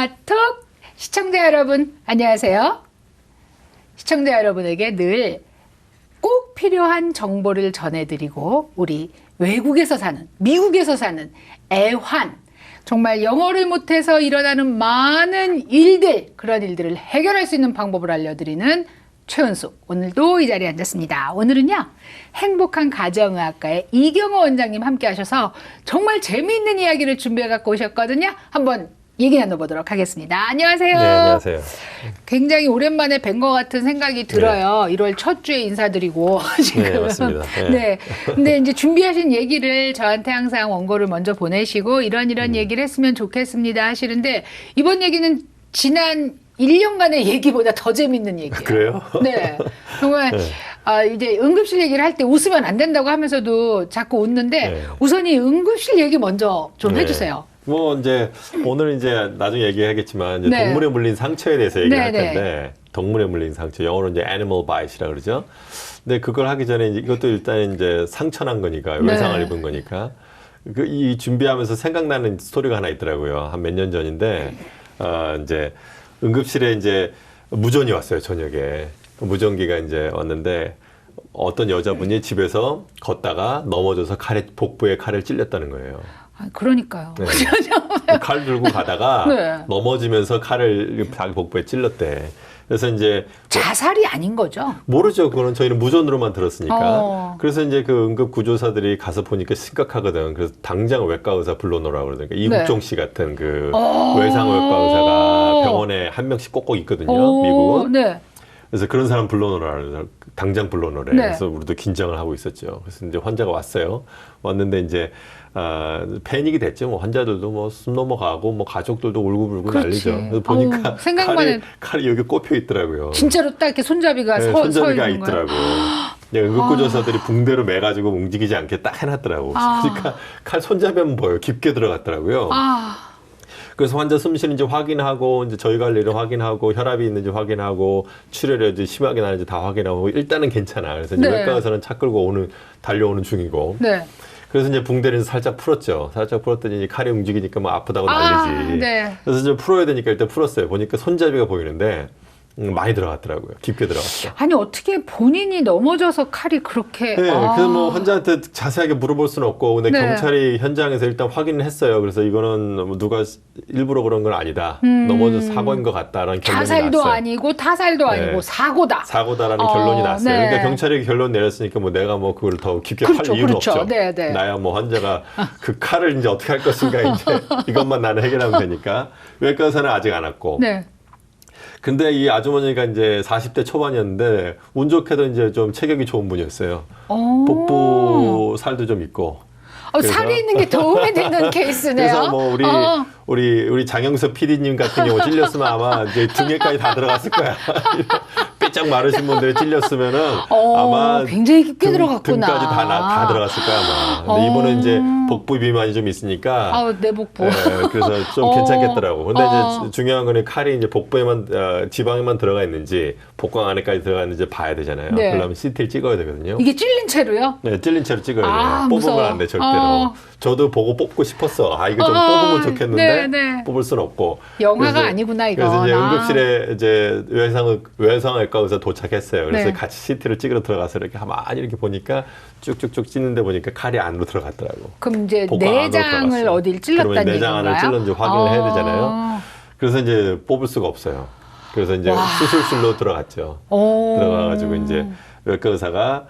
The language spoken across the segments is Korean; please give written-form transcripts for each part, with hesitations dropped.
영화톡 시청자 여러분 안녕하세요. 시청자 여러분에게 늘 꼭 필요한 정보를 전해드리고 우리 외국에서 사는 미국에서 사는 애환 정말 영어를 못해서 일어나는 많은 일들 그런 일들을 해결할 수 있는 방법을 알려드리는 최은숙 오늘도 이 자리에 앉았습니다. 오늘은요 행복한 가정의학과의 이경호 원장님 함께 하셔서 정말 재미있는 이야기를 준비해 갖고 오셨거든요. 한번 얘기 나눠보도록 하겠습니다. 안녕하세요. 네, 안녕하세요. 굉장히 오랜만에 뵌 것 같은 생각이 들어요. 1월 첫 주에 인사드리고 지금. 네, 맞습니다. 네. 네. 근데 이제 준비하신 얘기를 저한테 항상 원고를 먼저 보내시고 이런 얘기를 했으면 좋겠습니다 하시는데 이번 얘기는 지난 1년간의 얘기보다 더 재밌는 얘기예요. 그래요? 네. 정말 네. 이제 응급실 얘기를 할 때 웃으면 안 된다고 하면서도 자꾸 웃는데 네. 우선 이 응급실 얘기 먼저 좀 네. 해주세요. 뭐 이제 오늘 이제 나중에 얘기하겠지만 이제 네. 동물에 물린 상처에 대해서 얘기를 할 네, 텐데 동물에 물린 상처 영어로 이제 animal bite이라 그러죠. 근데 그걸 하기 전에 이것도 일단 이제 상처난 거니까 외상을 입은 거니까 이 준비하면서 생각나는 스토리가 하나 있더라고요. 한 몇 년 전인데 이제 응급실에 이제 무전이 왔어요. 저녁에 무전기가 이제 왔는데 어떤 여자분이 집에서 걷다가 넘어져서 복부에 칼을 찔렸다는 거예요. 그러니까요. 네. 칼 들고 가다가 네. 넘어지면서 칼을 자기 복부에 찔렀대. 그래서 이제 자살이 아닌 거죠? 모르죠. 그거는 저희는 무전으로만 들었으니까. 그래서 이제 그 응급 구조사들이 가서 보니까 심각하거든. 그래서 당장 외과 의사 불러놓으라고 그러니까 이국종 씨 같은 그 외상외과 의사가 병원에 한 명씩 꼭꼭 있거든요. 미국은. 네. 그래서 그런 사람 불러놓으라. 당장 불러놓으래. 네. 그래서 우리도 긴장을 하고 있었죠. 그래서 이제 환자가 왔어요. 왔는데 이제 패닉이 됐죠. 뭐 환자들도 뭐 숨 넘어가고 뭐 가족들도 울고불고 그렇지. 난리죠. 그래서 보니까 칼이 여기 꼽혀 있더라고요. 진짜로 딱 이렇게 손잡이가 네, 서 손잡이가 있는 거예요? 있더라고. 응급구조사들이 붕대로 매가지고 움직이지 않게 딱 해놨더라고. 그러니까 칼 손잡이 한번 보여요. 깊게 들어갔더라고요. 그래서 환자 숨 쉬는지 확인하고 이제 저희가 할 일을 확인하고 혈압이 있는지 확인하고 출혈이 심하게 나는지 다 확인하고 일단은 괜찮아. 그래서 이제 외과 의사는 차 끌고 달려오는 중이고. 네. 그래서 이제 붕대를 살짝 풀었죠. 살짝 풀었더니 칼이 움직이니까 뭐 아프다고 난리지. 네. 그래서 이제 풀어야 되니까 일단 풀었어요. 보니까 손잡이가 보이는데 많이 들어갔더라고요. 깊게 들어갔어. 아니 어떻게 본인이 넘어져서 칼이 그렇게. 네, 그래서 뭐 환자한테 자세하게 물어볼 수는 없고, 근데 경찰이 현장에서 일단 확인을 했어요. 그래서 이거는 뭐 누가 일부러 그런 건 아니다. 넘어져서 사고인 것 같다라는 결론이 났어요. 자살도 아니고 타살도 아니고 사고다. 사고다라는 결론이 났어요. 네. 그러니까 경찰이 결론 내렸으니까 뭐 내가 뭐 그걸 더 깊게 그렇죠, 팔 이유는 그렇죠. 없죠. 네, 네. 나야 뭐 환자가 그 칼을 이제 어떻게 할 것인가 이제 이것만 나는 해결하면 되니까. 외과 의사는 아직 안 왔고. 네. 근데 이 아주머니가 이제 40대 초반이었는데 운 좋게도 이제 좀 체격이 좋은 분이었어요. 복부 살도 좀 있고. 살이 있는 게 도움이 되는 케이스네요. 그래서 뭐 우리 장영석 PD님 같은 경우 찔렸으면 아마 이제 등에까지 다 들어갔을 거야. 삐쩍 마르신 분들이 찔렸으면은 아마 굉장히 깊게 들어갔구나. 등까지 다 들어갔을 거야 아마. 근데 이번에 이제 복부 비만이 좀 있으니까. 내 복부. 네, 그래서 좀 괜찮겠더라고. 근데 이제 중요한 거는 칼이 이제 복부에만 지방에만 들어가 있는지 복강 안에까지 들어가 있는지 봐야 되잖아요. 네. 그러면 CT를 찍어야 되거든요. 이게 찔린 채로요? 네, 찔린 채로 찍어야 돼요. 무서워. 뽑으면 안 돼, 절대로. 저도 보고 뽑고 싶었어. 이거 좀 뽑으면 좋겠는데 네. 뽑을 수는 없고. 영화가 아니구나, 이거. 그래서 이제 응급실에 이제 외상외과 의사 도착했어요. 그래서 네. 같이 CT를 찍으러 들어가서 이렇게 가만히 이렇게 보니까 쭉쭉쭉 찌는데 보니까 칼이 안으로 들어갔더라고. 그럼 이제 복부 안으로 내장을 들어갔어요. 어딜 찔렀다는 그러면 얘기인가요? 내장 안을 찔렀는지 확인을 해야 되잖아요. 그래서 이제 뽑을 수가 없어요. 그래서 이제 수술실로 들어갔죠. 들어가가지고 이제 외과 의사가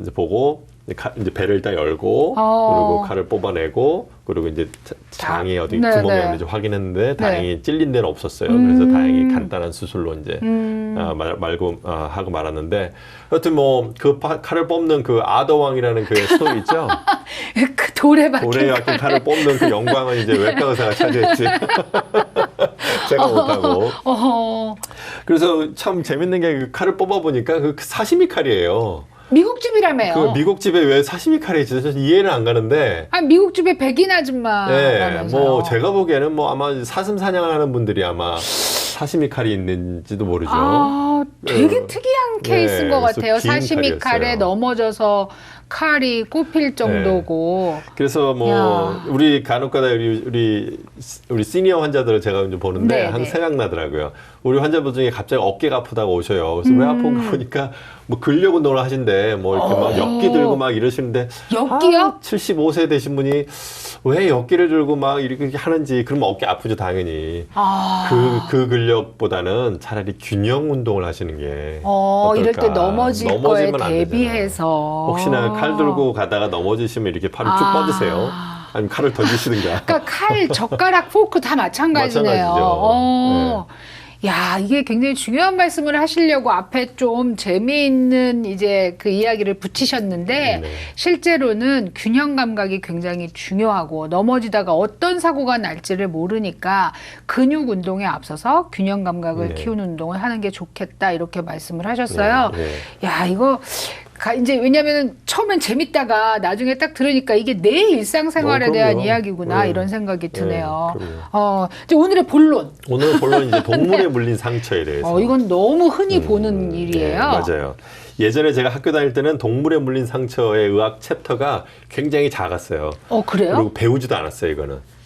이제 보고 이제 배를 일단 열고 그리고 칼을 뽑아내고 그리고 이제 장이 어디 구멍이 있는지 확인했는데 다행히 찔린 데는 없었어요. 그래서 다행히 간단한 수술로 이제 하고 말았는데 하여튼 뭐 그 칼을 뽑는 그 아더왕이라는 그 스토리 있죠. 그 돌에 박힌 칼을 뽑는 그 영광은 이제 외과 의사가 차지했지. 제가 못하고. 그래서 참 재밌는 게 그 칼을 뽑아보니까 그 사시미 칼이에요. 미국집이라며요. 그 미국집에 왜 사시미 칼이 있어요? 이해는 안 가는데. 미국집에 백인 아줌마. 네, 뭐 제가 보기에는 뭐 아마 사슴 사냥을 하는 분들이 아마 사시미 칼이 있는지도 모르죠. 되게 특이한 케이스인 것 같아요. 사시미 칼에 넘어져서 칼이 꼽힐 정도고. 그래서 뭐 야. 우리 간혹가다 우리 시니어 환자들을 제가 좀 보는데 네, 항상 네. 생각나더라고요. 우리 환자분 중에 갑자기 어깨가 아프다고 오셔요. 그래서 왜 아픈가 보니까 뭐 근력 운동을 하신대. 뭐 이렇게 막 역기 들고 막 이러시는데 역기요? 75세 되신 분이 왜 역기를 들고 막 이렇게 하는지. 그러면 어깨 아프죠 당연히. 그 근력보다는 차라리 균형 운동을 하시는 게 이럴 때 어떨까. 넘어질 거에 넘어지면 안 대비해서. 혹시나 칼 들고 가다가 넘어지시면 이렇게 팔을 쭉 뻗으세요. 아니면 칼을 던지시든가. 그러니까 칼, 젓가락, 포크 다 마찬가지네요. 마찬가지죠. 야, 이게 굉장히 중요한 말씀을 하시려고 앞에 좀 재미있는 이제 그 이야기를 붙이셨는데 실제로는 균형 감각이 굉장히 중요하고 넘어지다가 어떤 사고가 날지를 모르니까 근육 운동에 앞서서 균형 감각을 키우는 운동을 하는 게 좋겠다 이렇게 말씀을 하셨어요. 야, 이거 이제 왜냐면은 처음엔 재밌다가 나중에 딱 들으니까 이게 내 일상생활에 대한 이야기구나 이런 생각이 드네요. 이제 오늘의 본론. 오늘 본론 이제 동물에 물린 상처에 대해서. 이건 너무 흔히 보는 일이에요. 맞아요. 예전에 제가 학교 다닐 때는 동물에 물린 상처의 의학 챕터가 굉장히 작았어요. 그래요? 그리고 배우지도 않았어요, 이거는.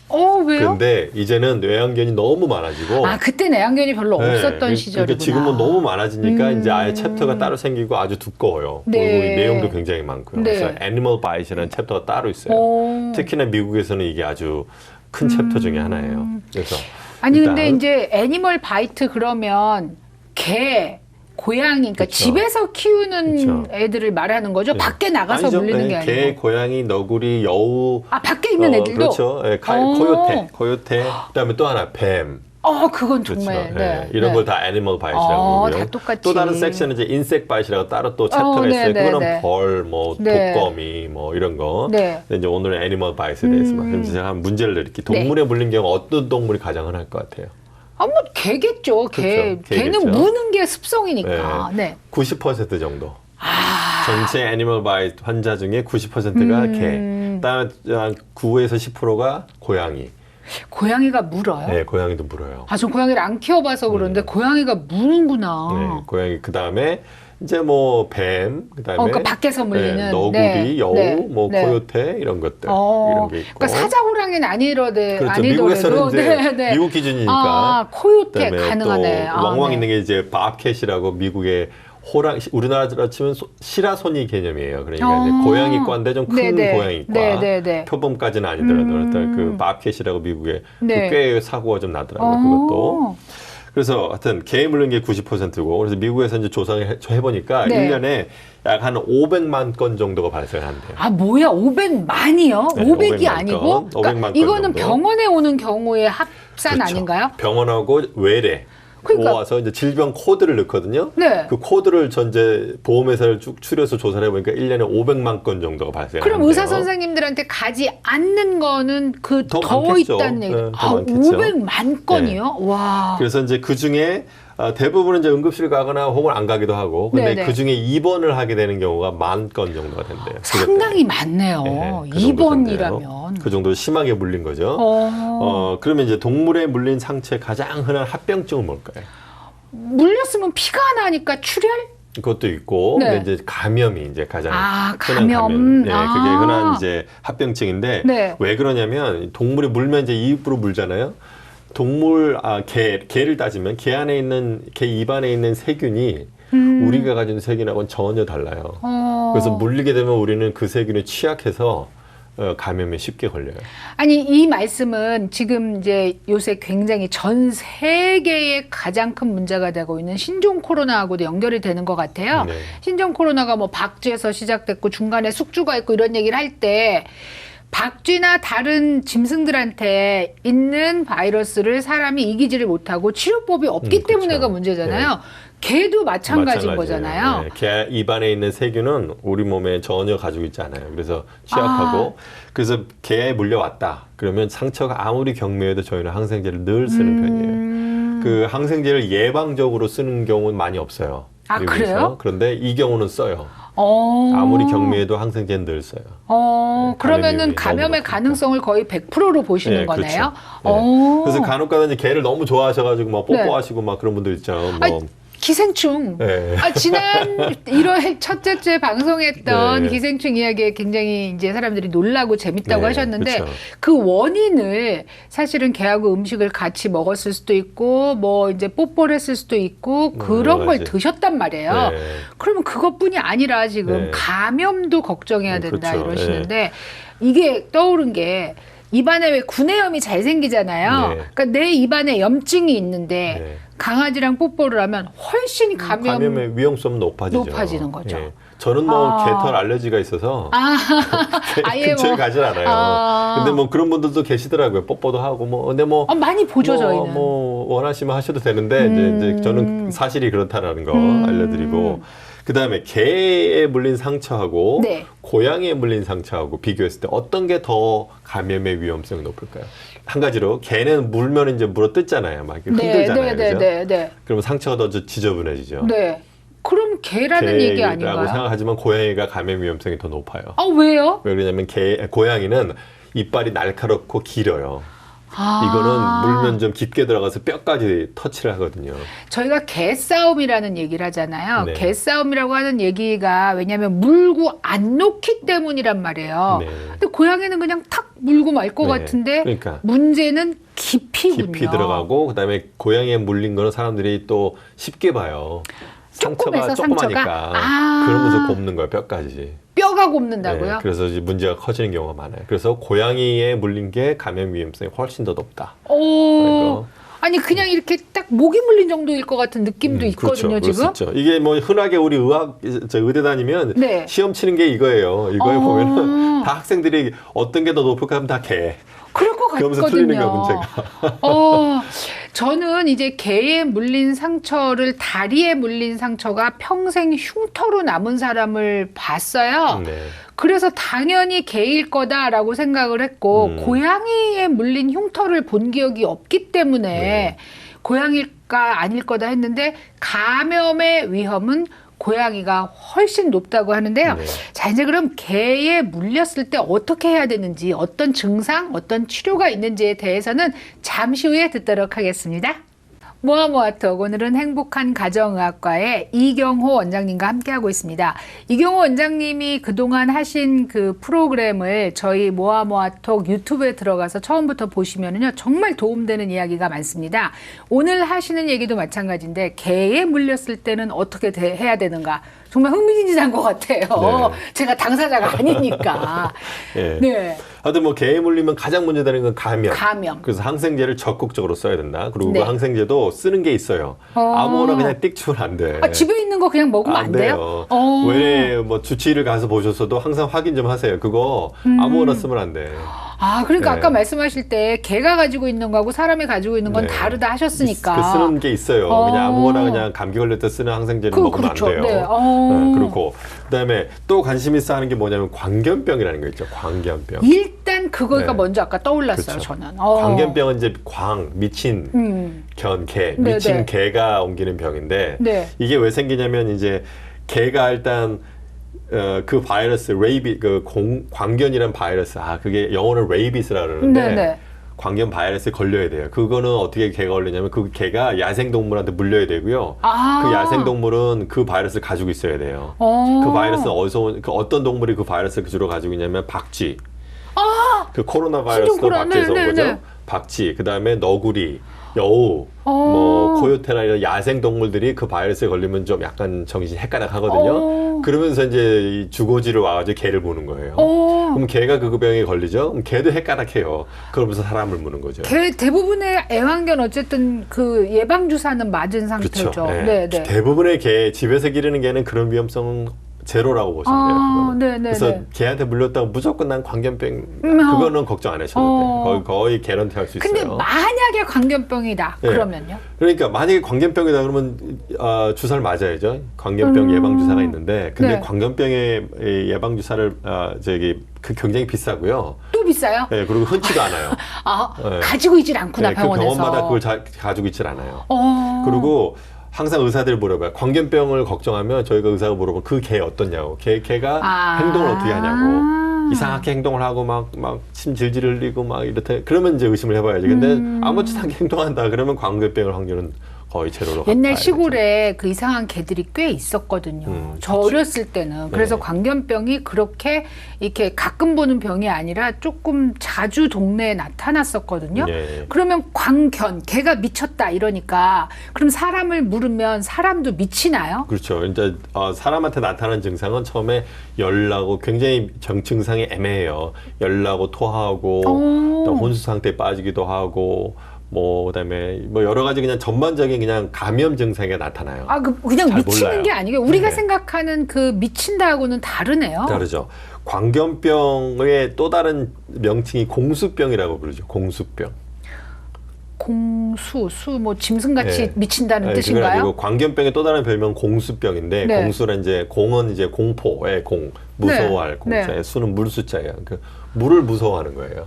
왜요? 그런데 이제는 뇌항견이 너무 많아지고. 그때 내항견이 별로 없었던 시절이구나. 그러니까 지금은 너무 많아지니까 이제 아예 챕터가 따로 생기고 아주 두꺼워요. 그리고 내용도 굉장히 많고요. 그래서 애니멀 바이트라는 챕터가 따로 있어요. 특히나 미국에서는 이게 아주 큰 챕터 중에 하나예요. 그래서 근데 이제 애니멀 바이트 그러면 개, 고양이, 그러니까 집에서 키우는 애들을 말하는 거죠? 밖에 나가서 아니죠. 물리는 게 아니고. 개, 고양이, 너구리, 여우. 밖에 있는 애들도? 그렇죠. 코요테. 그다음에 또 하나, 뱀. 그건 정말. 그렇죠. 이런 걸 다 애니멀 바이트라고 부르고요. 다 똑같이. 또 다른 섹션은 이제 인섹 바이트라고 따로 또 챕터가 있어요. 그거는 벌, 뭐 독거미, 뭐 이런 거. 근데 이제 오늘은 애니멀 바이트에 대해서만. 그럼 제가 한 문제를 드릴게요. 동물에 물린 경우 어떤 동물이 가장 흔할 것 같아요? 개겠죠. 그렇죠. 개는 무는 게 습성이니까. 90% 정도. 전체 애니멀 바이트 환자 중에 90%가 개. 그다음에 9에서 10%가 고양이. 고양이가 물어요? 네, 고양이도 물어요. 전 고양이를 안 키워봐서 그런데 고양이가 무는구나. 네, 고양이. 그다음에 이제 뭐 뱀, 그다음에 그러니까 밖에서 물리는 너구리, 여우, 코요테 이런 것들 이런 게 있고. 그러니까 사자호랑이는 아니더라도 미국에서는 이제 미국 기준이니까. 코요테 가능하네. 또 왕왕 있는 게 이제 밥캣이라고 미국의 우리나라로 치면 시라소니 개념이에요. 그러니까 이제 고양이과인데 좀 큰 고양이과. 표범까지는 아니더라도 그 밥캣이라고 미국에 꽤 사고가 좀 나더라고요. 그것도. 그래서 하여튼 개 물린 게 90%고 그래서 미국에서 이제 조사를 해보니까 1년에 약 한 500만 건 정도가 발생한대요. 뭐야 500만이요? 500이 아니고? 500만 이거는 정도. 병원에 오는 경우의 합산 아닌가요? 병원하고 외래. 모아서 이제 질병 코드를 넣거든요. 그 코드를 전제 보험회사를 쭉 추려서 조사를 해보니까 1년에 500만 건 정도가 발생해요. 그럼 의사 선생님들한테 가지 않는 거는 더 있다는 얘기. 500만 건이요? 와. 그래서 이제 그 중에 대부분은 이제 응급실 가거나 혹은 안 가기도 하고, 근데 그 중에 입원을 하게 되는 경우가 10,000건 정도가 된대요. 상당히 많네요. 그 입원이라면. 그 정도 심하게 물린 거죠. 그러면 이제 동물에 물린 상처의 가장 흔한 합병증은 뭘까요? 물렸으면 피가 나니까 출혈? 그것도 있고, 근데 이제 감염이 이제 가장 흔한 감염. 그게 흔한 이제 합병증인데 왜 그러냐면 동물이 물면 이제 입으로 물잖아요. 개를 따지면 개 입안에 있는 세균이 우리가 가진 세균하고는 전혀 달라요. 그래서 물리게 되면 우리는 그 세균에 취약해서 감염에 쉽게 걸려요. 이 말씀은 지금 이제 요새 굉장히 전 세계의 가장 큰 문제가 되고 있는 신종 코로나하고도 연결이 되는 것 같아요. 신종 코로나가 뭐 박쥐에서 시작됐고 중간에 숙주가 있고 이런 얘기를 할 때 박쥐나 다른 짐승들한테 있는 바이러스를 사람이 이기지를 못하고 치료법이 없기 때문에가 문제잖아요. 개도 마찬가지인 거잖아요. 개 입안에 있는 세균은 우리 몸에 전혀 가지고 있지 않아요. 그래서 취약하고 그래서 개에 물려왔다. 그러면 상처가 아무리 경미해도 저희는 항생제를 늘 쓰는 편이에요. 그 항생제를 예방적으로 쓰는 경우는 많이 없어요. 그래요? 그런데 이 경우는 써요. 아무리 경미해도 항생제는 늘 써요. 그러면은 감염의 가능성을 거의 100%로 보시는 거네요. 그래서 간혹가다 이제 개를 너무 좋아하셔가지고 막 뽀뽀하시고 막 그런 분들 있잖아요. 기생충. 네. 지난 1월 첫째 주에 방송했던 네. 기생충 이야기에 굉장히 이제 사람들이 놀라고 재밌다고 네, 하셨는데 그쵸. 그 원인을 사실은 개하고 음식을 같이 먹었을 수도 있고 뭐 이제 뽀뽀를 했을 수도 있고 그런 여러 걸 가지. 드셨단 말이에요. 네. 그러면 그것뿐이 아니라 지금 네. 감염도 걱정해야 된다 그렇죠. 이러시는데 이게 떠오른 게 입안에 왜 구내염이 잘 생기잖아요. 네. 그러니까 내 입안에 염증이 있는데 네. 강아지랑 뽀뽀를 하면 훨씬 감염의 위험성 높아지죠. 높아지는 거죠. 예. 저는 뭐 아. 개털 알레르기가 있어서 아예 근처에 뭐. 가진 않아요. 아. 근데 뭐 그런 분들도 계시더라고요. 뽀뽀도 하고 뭐 근데 뭐 많이 보죠 저희는. 뭐 원하시면 하셔도 되는데 이제 저는 사실이 그렇다라는 거 알려드리고 그다음에 개에 물린 상처하고 네. 고양이에 물린 상처하고 비교했을 때 어떤 게 더 감염의 위험성이 높을까요? 한 가지로 개는 물면 이제 물어 뜯잖아요. 막 이렇게 흔들잖아요. 그죠? 네. 그러면 상처가 더 지저분해지죠. 네. 그럼 개라는 얘기 개라고 아닌가요? 생각하지만 고양이가 감염 위험성이 더 높아요. 왜요? 왜 그러냐면 고양이는 이빨이 날카롭고 길어요. 아. 이거는 물면 좀 깊게 들어가서 뼈까지 터치를 하거든요. 저희가 개싸움이라는 얘기를 하잖아요. 네. 개싸움이라고 하는 얘기가 왜냐하면 물고 안 놓기 때문이란 말이에요. 네. 근데 고양이는 그냥 탁 물고 말 것 네. 같은데 그러니까. 문제는 깊이군요. 깊이 들어가고 그다음에 고양이에 물린 거는 사람들이 또 쉽게 봐요. 상처가 조그매서 조그마니까 아. 그러면서 곱는 거예요, 뼈까지. 뼈가 곱는다고요? 네, 그래서 이제 문제가 커지는 경우가 많아요. 그래서 고양이에 물린 게 감염 위험성이 훨씬 더 높다. 그러니까. 아니 그냥 이렇게 딱 목이 물린 정도일 것 같은 느낌도 있거든요, 그렇죠. 지금. 그렇죠. 이게 뭐 흔하게 우리 의대 다니면 네. 시험 치는 게 이거예요. 이거에 보면은 다 학생들이 어떤 게 더 높을까 하면 다 개. 그럴 것 그러면서 같거든요. 틀리는 거야, 문제가. 저는 이제 개에 물린 상처를 다리에 물린 상처가 평생 흉터로 남은 사람을 봤어요. 네. 그래서 당연히 개일 거다라고 생각을 했고 고양이에 물린 흉터를 본 기억이 없기 때문에 네. 고양일까 아닐 거다 했는데 감염의 위험은 고양이가 훨씬 높다고 하는데요. 네. 자, 이제 그럼 개에 물렸을 때 어떻게 해야 되는지, 어떤 증상, 어떤 치료가 있는지에 대해서는 잠시 후에 듣도록 하겠습니다. 모아모아톡 오늘은 행복한 가정의학과의 이경호 원장님과 함께하고 있습니다. 이경호 원장님이 그동안 하신 그 프로그램을 저희 모아모아톡 유튜브에 들어가서 처음부터 보시면은요 정말 도움되는 이야기가 많습니다. 오늘 하시는 얘기도 마찬가지인데 개에 물렸을 때는 어떻게 해야 되는가 정말 흥미진진한 것 같아요. 네. 제가 당사자가 아니니까. 예. 네. 하여튼 뭐 개에 물리면 가장 문제되는 건 감염. 감염. 그래서 항생제를 적극적으로 써야 된다. 그리고 네. 그 항생제도 쓰는 게 있어요. 아무거나 그냥 띡 주면 안 돼. 집에 있는 거 그냥 먹으면 안 돼요? 왜 뭐 주치의를 가서 보셨어도 항상 확인 좀 하세요. 그거 아무거나 쓰면 안 돼. 그러니까 네. 아까 말씀하실 때 개가 가지고 있는 거하고 사람이 가지고 있는 건 네. 다르다 하셨으니까. 그 쓰는 게 있어요. 그냥 아무거나 그냥 감기 걸릴 때 쓰는 항생제는 먹으면 그렇죠. 안 돼요. 네. 그렇고 그다음에 또 관심 있어 하는 게 뭐냐면 광견병이라는 거 있죠. 광견병. 일단 그거가 네. 먼저 아까 떠올랐어요. 그렇죠. 저는. 광견병은 이제 미친 개, 네, 미친 네. 개가 옮기는 병인데 네. 이게 왜 생기냐면 이제 개가 일단 그 바이러스 광견이란 바이러스 그게 영어로 레이비스라 그러는데 네, 네. 광견 바이러스에 걸려야 돼요. 그거는 어떻게 개가 걸리냐면 그 개가 야생 동물한테 물려야 되고요. 그 야생 동물은 그 바이러스를 가지고 있어야 돼요. 그 바이러스는 어떤 동물이 그 바이러스를 주로 가지고 있냐면 박쥐. 그 코로나 바이러스도 신종코로나. 박쥐에서 온 네, 거죠. 네. 박쥐, 그다음에 너구리, 여우, 뭐 코요테나 이런 야생 동물들이 그 바이러스에 걸리면 좀 약간 정신이 헷가닥 하거든요. 그러면서 이제 이 주거지를 와가지고 개를 무는 거예요. 그럼 개가 그 병에 걸리죠. 그럼 개도 헷가닥해요. 그러면서 사람을 무는 거죠. 대부분의 애완견 어쨌든 그 예방 주사는 맞은 상태죠. 그렇죠. 네, 네. 대부분의 개 집에서 기르는 개는 그런 위험성은 제로라고 보시면 돼요. 그거는. 네, 네, 그래서 네. 개한테 물렸다고 무조건 난 광견병 그거는 걱정 안 하셔도 돼요. 거의 개런티 할 수 있어요. 근데 만약에 광견병이다. 네. 그러면요? 그러니까 만약에 광견병이다 그러면 주사를 맞아야죠. 광견병 예방 주사가 있는데 근데 네. 광견병의 예방 주사를 굉장히 비싸고요. 또 비싸요? 네, 그리고 흔치도 않아요. 네. 가지고 있질 않구나, 네, 그 병원에서. 병원마다 그걸 가지고 있질 않아요. 그리고 항상 의사들 물어봐요. 광견병을 걱정하면 저희가 의사가 물어보면 그 개 어떻냐고. 개가 행동을 어떻게 하냐고. 이상하게 행동을 하고 막 침 질질 흘리고 막 이렇다. 그러면 이제 의심을 해봐야지. 근데 아무렇지도 않게 행동한다. 그러면 광견병을 확률은 거의 제로로 옛날 가야 시골에 그 이상한 개들이 꽤 있었거든요. 저 그렇죠. 어렸을 때는. 그래서 네. 광견병이 그렇게 이렇게 가끔 보는 병이 아니라 조금 자주 동네에 나타났었거든요. 네. 그러면 광견, 개가 미쳤다 이러니까 그럼 사람을 물으면 사람도 미치나요? 그렇죠. 이제 사람한테 나타나는 증상은 처음에 열나고 굉장히 증상이 애매해요. 열나고 토하고 또 혼수 상태에 빠지기도 하고 뭐 그다음에 뭐 여러 가지 그냥 전반적인 그냥 감염 증상이 나타나요. 아, 그냥 잘 미치는 몰라요. 게 아니고 우리가 네. 생각하는 그 미친다하고는 다르네요. 다르죠. 광견병의 또 다른 명칭이 공수병이라고 부르죠. 공수병. 수 뭐 짐승같이 네. 미친다는 네, 그건 뜻인가요? 아니고 광견병의 또 다른 별명 공수병인데 네. 공수는 이제 공은 이제 공포의 공 무서워할 네. 공자에 네. 수는 물 숫자예요. 그 물을 무서워하는 거예요.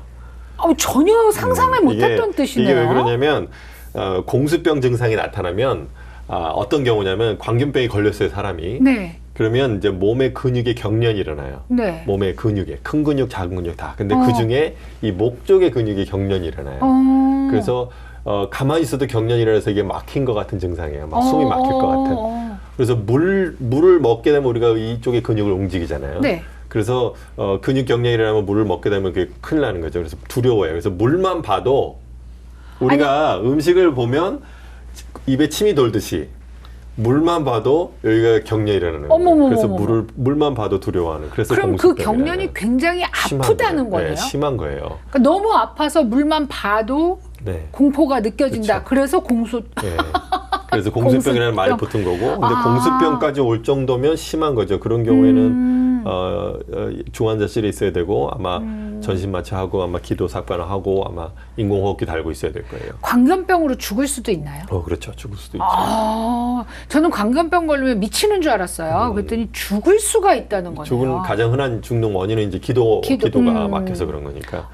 전혀 상상을 못했던 뜻이네요. 이게 왜 그러냐면 공수병 증상이 나타나면 어떤 경우냐면 광견병이 걸렸어요 사람이. 네. 그러면 이제 몸의 근육에 경련이 일어나요. 네. 몸의 근육에 큰 근육, 작은 근육 다. 근데 그 중에 이 목 쪽의 근육에 경련이 일어나요. 그래서 가만히 있어도 경련이 일어나서 이게 막힌 것 같은 증상이에요. 막 숨이 막힐 것 같은. 그래서 물을 먹게 되면 우리가 이쪽의 근육을 움직이잖아요. 네. 그래서 근육 경련이 일어나면 물을 먹게 되면 그게 큰일 나는 거죠. 그래서 두려워요. 그래서 물만 봐도 우리가 음식을 보면 입에 침이 돌듯이 물만 봐도 여기가 경련이 일어나는 거예요. 그래서 물만 봐도 두려워하는. 그래서 그럼 그 경련이 굉장히 아프다는 거예요? 네, 심한 거예요. 그러니까 너무 아파서 물만 봐도 네. 공포가 느껴진다. 그쵸. 그래서 공수. 네. 그래서 공수병이라는 말이 붙은 거고, 근데 공수병까지 올 정도면 심한 거죠. 그런 경우에는 중환자실에 있어야 되고 아마 전신마취하고 아마 기도 삭발하고 아마 인공호흡기 달고 있어야 될 거예요. 광견병으로 죽을 수도 있나요? 그렇죠. 죽을 수도 있죠. 저는 광견병 걸리면 미치는 줄 알았어요. 그랬더니 죽을 수가 있다는 거네요. 가장 흔한 죽는 원인은 이제 기도가 막혀서 그런 거니까.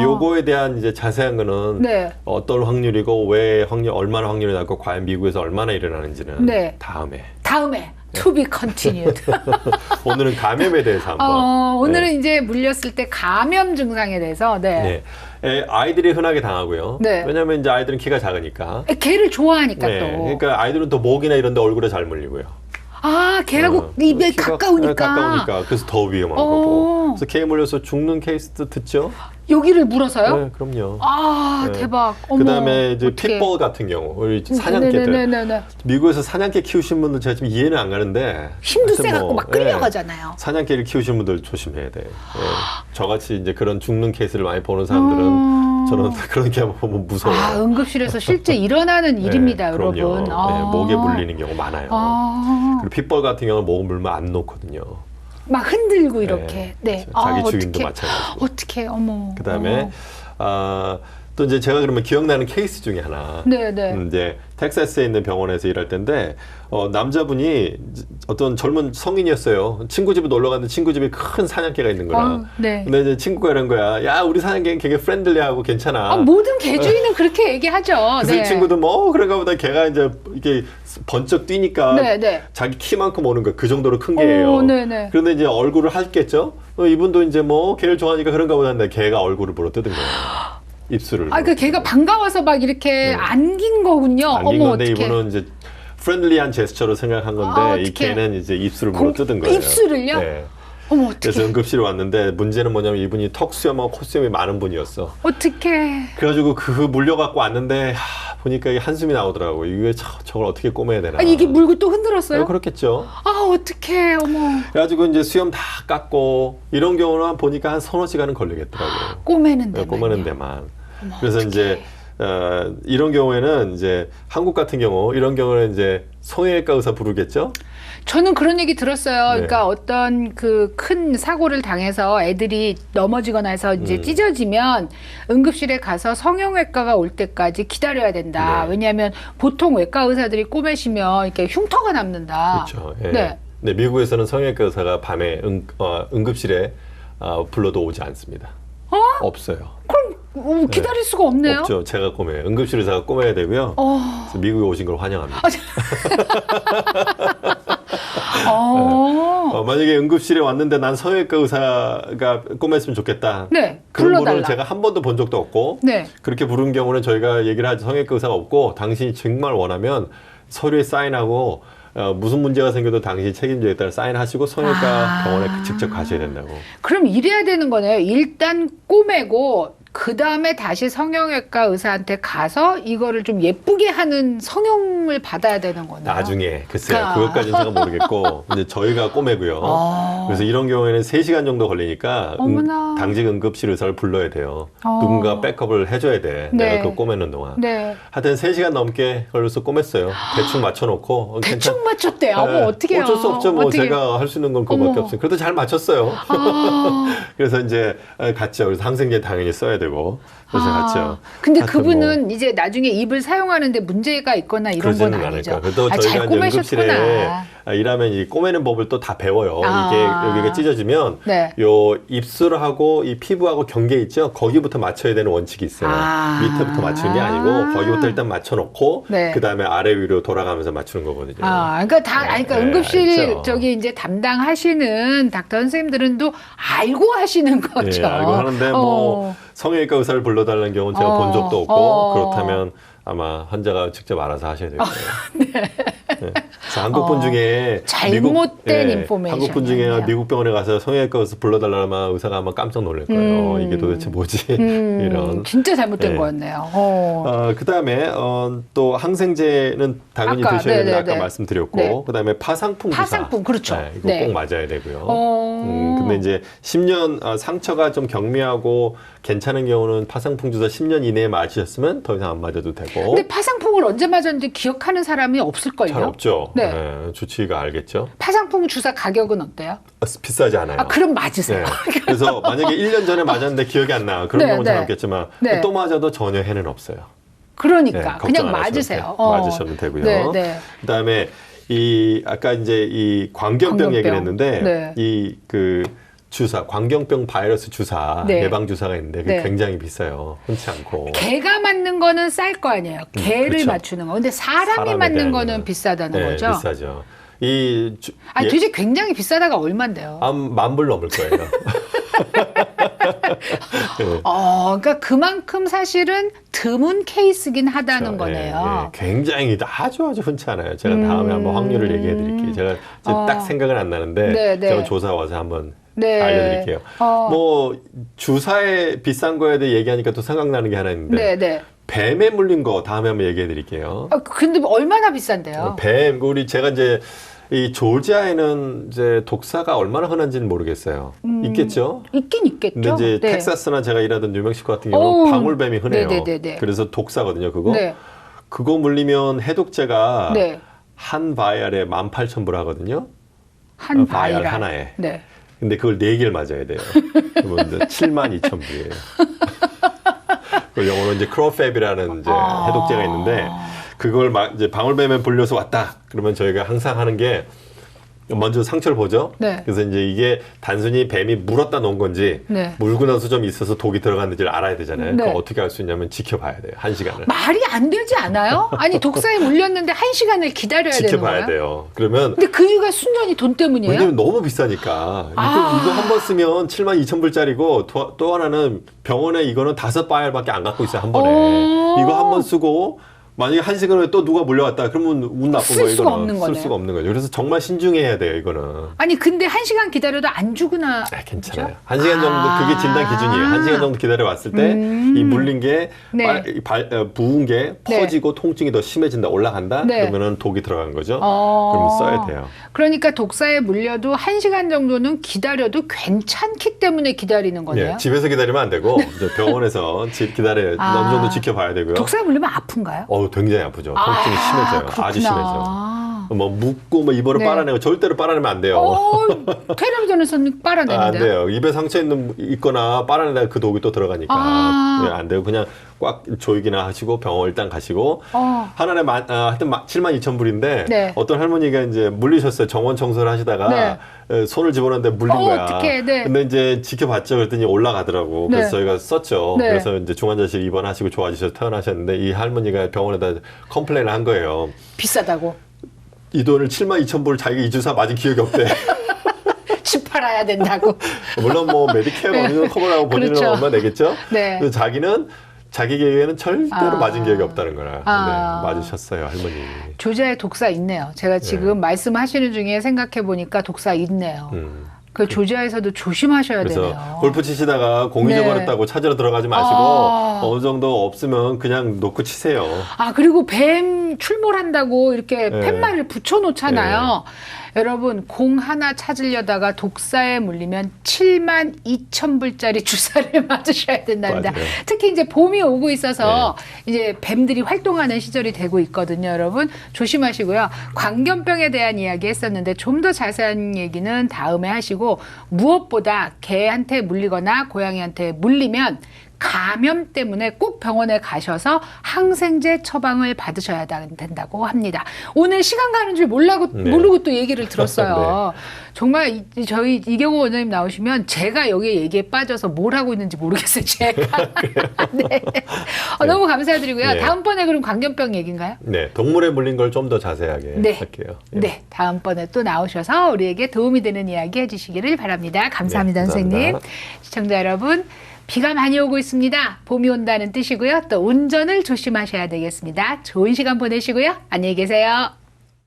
요거에 대한 이제 자세한 거는 네. 어떤 확률이고 왜 얼마나 확률이 낮고 과연 미국에서 얼마나 일어나는지는 네. 다음에 to be continued. 오늘은 감염에 대해서 한번. 오늘은 네. 이제 물렸을 때 감염 증상에 대해서. 네. 아이들이 흔하게 당하고요. 네. 왜냐하면 이제 아이들은 키가 작으니까. 개를 좋아하니까 네. 또. 그러니까 아이들은 또 목이나 이런 데 얼굴에 잘 물리고요. 개하고 입에 가까우니까. 가까우니까. 그래서 더 위험한 거고. 그래서 개에 물려서 죽는 케이스도 듣죠? 여기를 물어서요? 네, 그럼요. 네. 대박. 그 다음에 이제 핏볼 같은 경우, 우리 사냥개들. 네네네네. 미국에서 사냥개 키우신 분들 제가 지금 이해는 안 가는데. 힘도 세갖고 막 끌려가잖아요. 사냥개를 키우신 분들 조심해야 돼. 저같이 이제 그런 죽는 케이스를 많이 보는 사람들은 저는 그런 게 보면 무서워요. 응급실에서 실제 일어나는 일입니다, 여러분. 그럼요. 목에 물리는 경우 많아요. 그리고 핏볼 같은 경우는 목을 물면 안 놓거든요. 막 흔들고 이렇게. 네. 자기 주인도 마찬가지고. 어떻게 어머. 그다음에 또 이제 제가 그러면 기억나는 케이스 중에 하나. 네네. 이제 텍사스에 있는 병원에서 일할 때인데 남자분이 어떤 젊은 성인이었어요. 친구 집에 놀러 갔는데 친구 집에 큰 사냥개가 있는 거야. 네. 근데 이제 친구가 이런 거야. 야, 우리 사냥개는 되게 프렌들리하고 괜찮아. 모든 개주인은 그렇게 얘기하죠. 그래서 이 친구도 뭐 그런가 보다 걔가 이제 이게 번쩍 뛰니까 네. 자기 키만큼 오는 거야. 그 정도로 큰 개예요. 네네. 그런데 이제 얼굴을 핥겠죠. 이분도 이제 뭐 개를 좋아하니까 그런가 보다 했는데 개가 얼굴을 물어뜯은 거예요. 입술을. 그 걔가 반가워서 막 이렇게 안긴 거군요. 안긴 어머, 건데 어떡해. 이분은 이제 프렌들리한 제스처로 생각한 건데 이 어떡해. 개는 이제 입술을 물어뜯은 거예요. 입술을요? 네. 어머, 어떡해. 그래서 응급실에 왔는데 문제는 뭐냐면 이분이 턱수염하고 콧수염이 많은 분이었어. 어떡해. 그래가지고 물려갖고 왔는데 보니까 이 한숨이 나오더라고. 이게 저걸 어떻게 꼬매야 되나. 이게 물고 또 흔들었어요? 그렇겠죠. 어떡해. 어머. 그래가지고 이제 수염 다 깎고 이런 경우는 보니까 한 서너 시간은 걸리겠더라고요. 꼬매는 데만. 꼬매는 데만. 그래서 이제 이런 경우에는 이제 한국 같은 경우 이런 경우는 이제 성형외과 의사 부르겠죠. 저는 그런 얘기 들었어요. 네. 그러니까 어떤 그 큰 사고를 당해서 애들이 넘어지거나 해서 이제 찢어지면 응급실에 가서 성형외과가 올 때까지 기다려야 된다. 네. 왜냐하면 보통 외과 의사들이 꼬매시면 이렇게 흉터가 남는다. 그렇죠. 예. 네. 네, 미국에서는 성형외과 의사가 밤에 응급실에 불러도 오지 않습니다. 없어요. 그럼 기다릴 수가 없네요. 없죠. 제가 꼬매요. 응급실 의사가 꼬매야 되고요. 그래서 미국에 오신 걸 환영합니다. 만약에 응급실에 왔는데 난 성형외과 의사가 꿈했으면 좋겠다. 네, 그런 불러달라. 분을 제가 한 번도 본 적도 없고 네. 그렇게 부른 경우는 저희가 얘기를 하죠. 성형외과 의사가 없고 당신이 정말 원하면 서류에 사인하고 무슨 문제가 생겨도 당신이 책임지겠다는 사인하시고 성형외과 병원에 직접 가셔야 된다고. 그럼 이래야 되는 거네요. 일단 꼬매고 그 다음에 다시 성형외과 의사한테 가서 이거를 좀 예쁘게 하는 성형을 받아야 되는 거네요. 나중에 글쎄요. 그것까지는 제가 모르겠고 이제 저희가 꼬매고요. 그래서 이런 경우에는 3시간 정도 걸리니까 어머나. 당직 응급실 의사를 불러야 돼요. 누군가 백업을 해줘야 돼. 네. 내가 그 꼬매는 동안. 네. 하여튼 3시간 넘게 걸려서 꼬맸어요. 대충 맞춰놓고. 대충 맞췄대요. 네, 어떻게 해요? 어쩔 수 없죠. 뭐 어떻게... 제가 할 수 있는 건 그거밖에 어머. 없어요. 그래도 잘 맞췄어요. 그래서 이제 갔죠. 그래서 항생제 당연히 써야 되고. 그래서 갔죠. 근데 하여튼 그분은 이제 나중에 입을 사용하는데 문제가 있거나 이런 건 그러지는 아니죠. 않을까. 그래도 잘 저희가 이제 응급실에 꼬매셨구나. 일하면 이 꼬매는 법을 또 다 배워요. 이게 여기가 찢어지면 네. 요 입술하고 이 피부하고 경계 있죠. 거기부터 맞춰야 되는 원칙이 있어요. 밑에부터 맞추는 게 아니고 거기부터 일단 맞춰놓고 네. 그 다음에 아래 위로 돌아가면서 맞추는 거거든요. 그러니까 그러니까 네, 응급실 알죠. 저기 이제 담당하시는 닥터 선생님들은 또 알고 하시는 거죠. 예, 알고 하는데 뭐 성형외과 의사를 불러달라는 경우는 제가 본 적도 없고 그렇다면 아마 환자가 직접 알아서 하셔야 될 거예요. 네. 그래서 한국 분 중에 잘못된 인포메이션이네요. 한국 분 중에 미국 병원에 가서 성형외과 의사 불러달라면 의사가 아마 깜짝 놀랄 거예요. 이게 도대체 뭐지? 이런. 진짜 잘못된 네. 거였네요. 그다음에 또 항생제는 당연히 아까, 드셔야 되는 아까 네네네. 말씀드렸고 네. 그다음에 파상풍 주사. 파상풍, 그렇죠. 네, 이거 네. 꼭 맞아야 되고요. 근데 근데 이제 10년 상처가 좀 경미하고 괜찮은 경우는 파상풍 주사 10년 이내에 맞으셨으면 더 이상 안 맞아도 되고. 근데 파상풍을 언제 맞았는지 기억하는 사람이 없을걸요? 잘 없죠. 네. 주치의가 알겠죠. 파상풍 주사 가격은 어때요? 비싸지 않아요. 그럼 맞으세요. 네. 그래서 만약에 1년 전에 맞았는데 기억이 안 나. 그런 네, 경우는 잘 네. 없겠지만 네. 또 맞아도 전혀 해는 없어요. 그러니까 네, 그냥 걱정 안 하셔도 맞으세요. 돼요. 맞으셔도 되고요. 네, 네. 그다음에 아까 이제 이 광견병 광견병. 얘기를 했는데 네. 이 주사, 광견병 바이러스 주사, 네. 예방 주사가 있는데 그게 네. 굉장히 비싸요. 흔치 않고. 개가 맞는 거는 쌀 거 아니에요. 개를 그렇죠. 맞추는 거. 근데 사람이 사람에 맞는 대한 거는 거는. 비싸다는 네, 거죠. 비싸죠. 도대체 굉장히 비싸다가 얼만데요? $10,000 넘을 거예요. 네. 그러니까 그만큼 사실은 드문 케이스긴 하다는 그렇죠. 거네요. 예, 굉장히 아주 흔치 않아요. 제가 다음에 한번 확률을 얘기해 드릴게요. 제가 지금 딱 생각은 안 나는데 네, 네. 제가 조사 와서 한번 네. 알려드릴게요. 뭐 주사에 비싼 거에 대해 얘기하니까 또 생각나는 게 하나 있는데 네, 네. 뱀에 물린 거 다음에 한번 얘기해 드릴게요. 근데 얼마나 비싼데요? 뱀, 제가 이제 이 조지아에는 이제 독사가 얼마나 흔한지는 모르겠어요. 있겠죠? 있긴 있겠죠. 근데 이제 네. 텍사스나 제가 일하던 뉴멕시코 같은 경우는 방울뱀이 흔해요. 네네네네. 그래서 독사거든요, 그거. 네. 그거 물리면 해독제가 네. 한 바이알에 18,000불 하거든요. 한 바이알 바이럴 하나에. 네. 근데 그걸 4개를 맞아야 돼요. 그러면 이제 72,000불이에요. 그 영어로 이제 크로팹이라는 이제 해독제가 있는데 그걸 이제 방울뱀에 불려서 왔다. 그러면 저희가 항상 하는 게 먼저 상처를 보죠. 네. 그래서 이제 이게 단순히 뱀이 물었다 놓은 건지 네. 물고 나서 좀 있어서 독이 들어갔는지를 알아야 되잖아요. 네. 그거 어떻게 알 수 있냐면 지켜봐야 돼요. 1시간을. 말이 안 되지 않아요? 아니 독사에 물렸는데 1시간을 기다려야 되는 지켜봐야 거예요? 돼요. 그러면 근데 그 이유가 순전히 돈 때문이에요? 왜냐면 너무 비싸니까. 이거 한 번 쓰면 72,000불짜리고 또 하나는 병원에 이거는 5바이알밖에 안 갖고 있어요. 한 번에. 이거 한 번 쓰고 만약에 1시간 후에 또 누가 물려왔다. 그러면 운 나쁜 쓸 거예요. 수가 이거는. 없는 거네요. 쓸 수가 없는 거죠. 그래서 정말 신중해야 돼요. 이거는. 아니 근데 1시간 기다려도 안 죽으나 괜찮아요. 그죠? 1시간 정도 그게 진단 기준이에요. 1시간 정도 기다려 왔을 때 이 물린 게 네. 부은 게 네. 퍼지고 통증이 더 심해진다. 올라간다. 네. 그러면은 독이 들어간 거죠. 그러면 써야 돼요. 그러니까 독사에 물려도 1시간 정도는 기다려도 괜찮기 때문에 기다리는 거네요. 예, 집에서 기다리면 안 되고 이제 병원에서 기다려야 어느 정도 지켜봐야 되고요. 독사에 물리면 아픈가요? 굉장히 아프죠. 통증이 심해져요. 그렇구나. 아주 심해져. 뭐 묻고 뭐 입으로 네. 빨아내고 절대로 빨아내면 안 돼요. 텔레비전에서는 빨아내는데요. 안 돼요. 입에 상처 있거나 빨아내다 그 독이 또 들어가니까 네, 안 돼요. 그냥 꽉 조이기나 하시고 병원 일단 가시고 한 알에 하여튼 72,000불인데 네. 어떤 할머니가 이제 물리셨어요. 정원 청소를 하시다가 손을 집어넣는데 물린 거야. 어떡해. 네. 근데 이제 지켜봤죠. 그랬더니 올라가더라고. 그래서 네. 저희가 썼죠. 네. 그래서 이제 중환자실 입원하시고 좋아지셔서 퇴원하셨는데 이 할머니가 병원에다 컴플레인을 한 거예요. 비싸다고. 이 돈을 72,000불 자기가 이 주사 맞은 기억이 없대. 팔아야 된다고. 물론 뭐 메디케어 어느 정도 커버를 하고 본인은 그렇죠. 얼마 내겠죠. 네. 근데 자기는 자기 계획에는 절대로 맞은 계획이 없다는 거라. 네, 맞으셨어요, 할머니. 조자에 독사 있네요. 제가 지금 말씀하시는 중에 생각해 보니까 독사 있네요. 그 조자에서도 조심하셔야 그래서 되네요. 골프 치시다가 공 네. 잊어버렸다고 찾으러 들어가지 마시고 어느 정도 없으면 그냥 놓고 치세요. 아, 그리고 뱀 출몰한다고 이렇게 네. 팻말을 붙여놓잖아요. 여러분, 공 하나 찾으려다가 독사에 물리면 72,000불짜리 주사를 맞으셔야 된답니다. 맞아요. 특히 이제 봄이 오고 있어서 이제 뱀들이 활동하는 시절이 되고 있거든요, 여러분. 조심하시고요. 광견병에 대한 이야기 했었는데 좀 더 자세한 얘기는 다음에 하시고, 무엇보다 개한테 물리거나 고양이한테 물리면 감염 때문에 꼭 병원에 가셔서 항생제 처방을 받으셔야 된다고 합니다. 오늘 시간 가는 줄 모르고 또 얘기를 들었어요. 정말 저희 이경호 원장님 나오시면 제가 여기 얘기에 빠져서 뭘 하고 있는지 모르겠어요. 제가. 네. 너무 감사드리고요. 네. 다음번에 그럼 광견병 얘기인가요? 네, 동물에 물린 걸 좀 더 자세하게 할게요. 네, 다음번에 또 나오셔서 우리에게 도움이 되는 이야기 해주시기를 바랍니다. 감사합니다, 네, 선생님. 감사합니다. 시청자 여러분, 비가 많이 오고 있습니다. 봄이 온다는 뜻이고요. 또 운전을 조심하셔야 되겠습니다. 좋은 시간 보내시고요. 안녕히 계세요.